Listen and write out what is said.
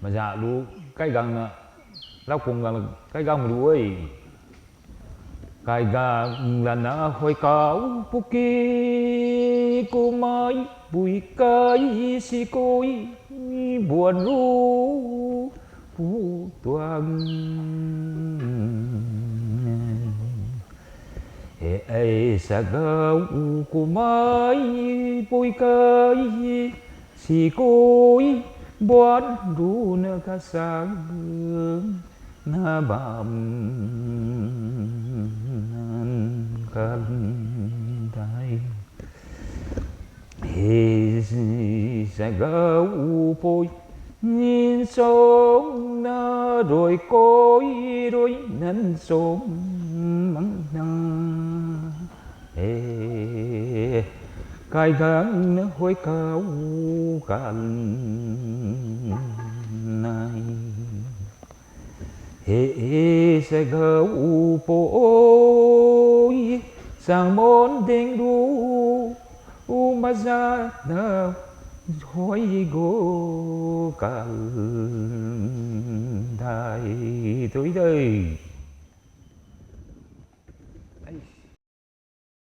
Maza lu cái gang na lao cùng gang cái gang lu ấy cái gang là na hoi cao puki cô mai bùi cái si côi buồn ru phú toàn ấy sa gấu cô mai bùi cái si côi buồn ru na ca sang na bam kan dai he sa gấu bôi nhìn sống na rồi cối rồi năn sống mắng năng cái gắng nó hối cao can này sẽ gấu bôi sang món đen đu Maza na hoi go can dai tuổi đời